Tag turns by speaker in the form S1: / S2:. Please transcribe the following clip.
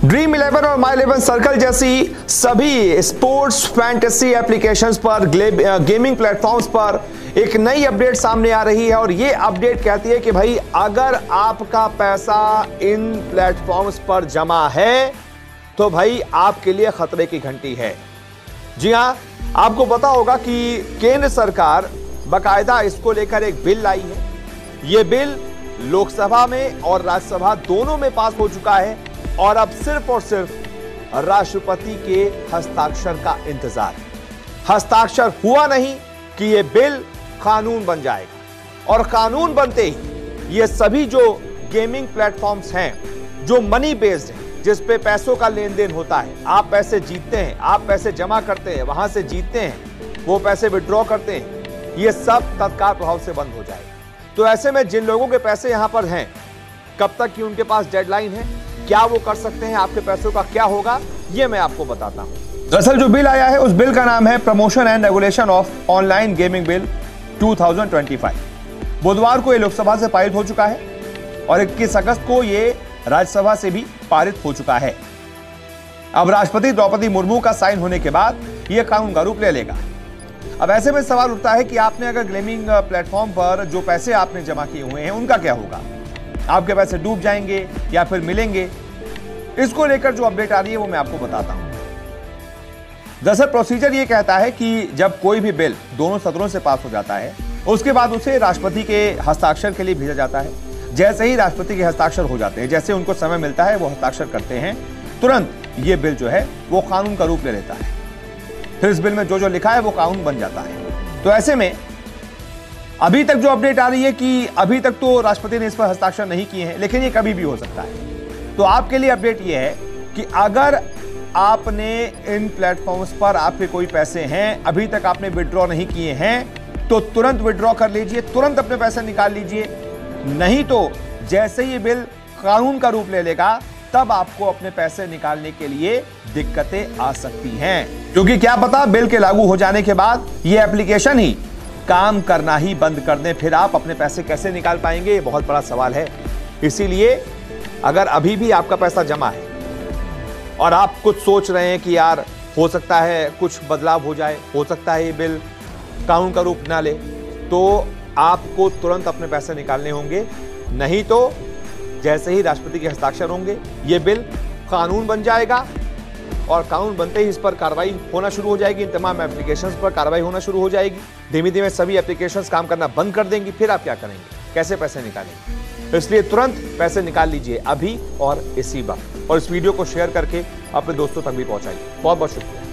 S1: Dream 11 और माई 11 circle जैसी सभी स्पोर्ट्स फैंटेसी एप्लीकेशंस पर, गेमिंग प्लेटफॉर्म्स पर एक नई अपडेट सामने आ रही है और ये अपडेट कहती है कि भाई अगर आपका पैसा इन प्लेटफॉर्म्स पर जमा है तो भाई आपके लिए खतरे की घंटी है। जी हां, आपको पता होगा कि केंद्र सरकार बाकायदा इसको लेकर एक बिल लाई है। यह बिल लोकसभा में और राज्यसभा दोनों में पास हो चुका है और अब सिर्फ और सिर्फ राष्ट्रपति के हस्ताक्षर का इंतजार है। हस्ताक्षर हुआ नहीं कि यह बिल कानून बन जाएगा और कानून बनते ही ये सभी जो गेमिंग प्लेटफॉर्म्स हैं, जो मनी बेस्ड हैं, जिस पे पैसों का लेन देन होता है, आप पैसे जीतते हैं, आप पैसे जमा करते हैं, वहां से जीतते हैं, वो पैसे विड्रॉ करते हैं, ये सब तत्काल प्रभाव से बंद हो जाएगा। तो ऐसे में जिन लोगों के पैसे यहां पर हैं, कब तक की उनके पास डेडलाइन है, क्या वो कर सकते हैं, आपके पैसों का क्या होगा, ये मैं आपको बताता हूं। दरअसल जो बिल आया है उस बिल का नाम है promotion and regulation of online gaming bill 2025। बुधवार को ये लोकसभा से पारित हो चुका है और 21 अगस्त को ये राज्यसभा से भी पारित हो चुका है। अब राष्ट्रपति द्रौपदी मुर्मू का साइन होने के बाद यह कानून का रूप ले लेगा। अब ऐसे में सवाल उठता है कि आपने अगर गेमिंग प्लेटफॉर्म पर जो पैसे आपने जमा किए हुए हैं उनका क्या होगा, आपके पैसे डूब जाएंगे या फिर मिलेंगे। इसको लेकर जो अपडेट आ रही है वो मैं आपको बताता हूं। दरअसल प्रोसीजर ये कहता है कि जब कोई भी बिल दोनों सदनों से पास हो जाता है उसके बाद उसे राष्ट्रपति के हस्ताक्षर के लिए भेजा जाता है। जैसे ही राष्ट्रपति के हस्ताक्षर हो जाते हैं, जैसे उनको समय मिलता है वो हस्ताक्षर करते हैं, तुरंत ये बिल जो है वो कानून का रूप ले लेता है। फिर इस बिल में जो जो लिखा है वो कानून बन जाता है। तो ऐसे में अभी तक जो अपडेट आ रही है कि अभी तक तो राष्ट्रपति ने इस पर हस्ताक्षर नहीं किए हैं, लेकिन ये कभी भी हो सकता है। तो आपके लिए अपडेट ये है कि अगर आपने इन प्लेटफॉर्म्स पर आपके कोई पैसे हैं, अभी तक आपने विड्रॉ नहीं किए हैं, तो तुरंत विड्रॉ कर लीजिए, तुरंत अपने पैसे निकाल लीजिए। नहीं तो जैसे ही बिल कानून का रूप ले लेगा तब आपको अपने पैसे निकालने के लिए दिक्कतें आ सकती हैं, क्योंकि क्या पता बिल के लागू हो जाने के बाद ये एप्लीकेशन ही काम करना ही बंद कर दें। फिर आप अपने पैसे कैसे निकाल पाएंगे, ये बहुत बड़ा सवाल है। इसीलिए अगर अभी भी आपका पैसा जमा है और आप कुछ सोच रहे हैं कि यार हो सकता है कुछ बदलाव हो जाए, हो सकता है ये बिल कानून का रूप ना ले, तो आपको तुरंत अपने पैसे निकालने होंगे। नहीं तो जैसे ही राष्ट्रपति के हस्ताक्षर होंगे ये बिल कानून बन जाएगा और कानून बनते ही इस पर कार्रवाई होना शुरू हो जाएगी। इन तमाम एप्लीकेशंस पर कार्रवाई होना शुरू हो जाएगी। धीमे धीमे सभी एप्लीकेशंस काम करना बंद कर देंगी। फिर आप क्या करेंगे, कैसे पैसे निकालेंगे? इसलिए तुरंत पैसे निकाल लीजिए अभी और इसी वक्त, और इस वीडियो को शेयर करके अपने दोस्तों तक भी पहुंचाइए। बहुत बहुत शुक्रिया।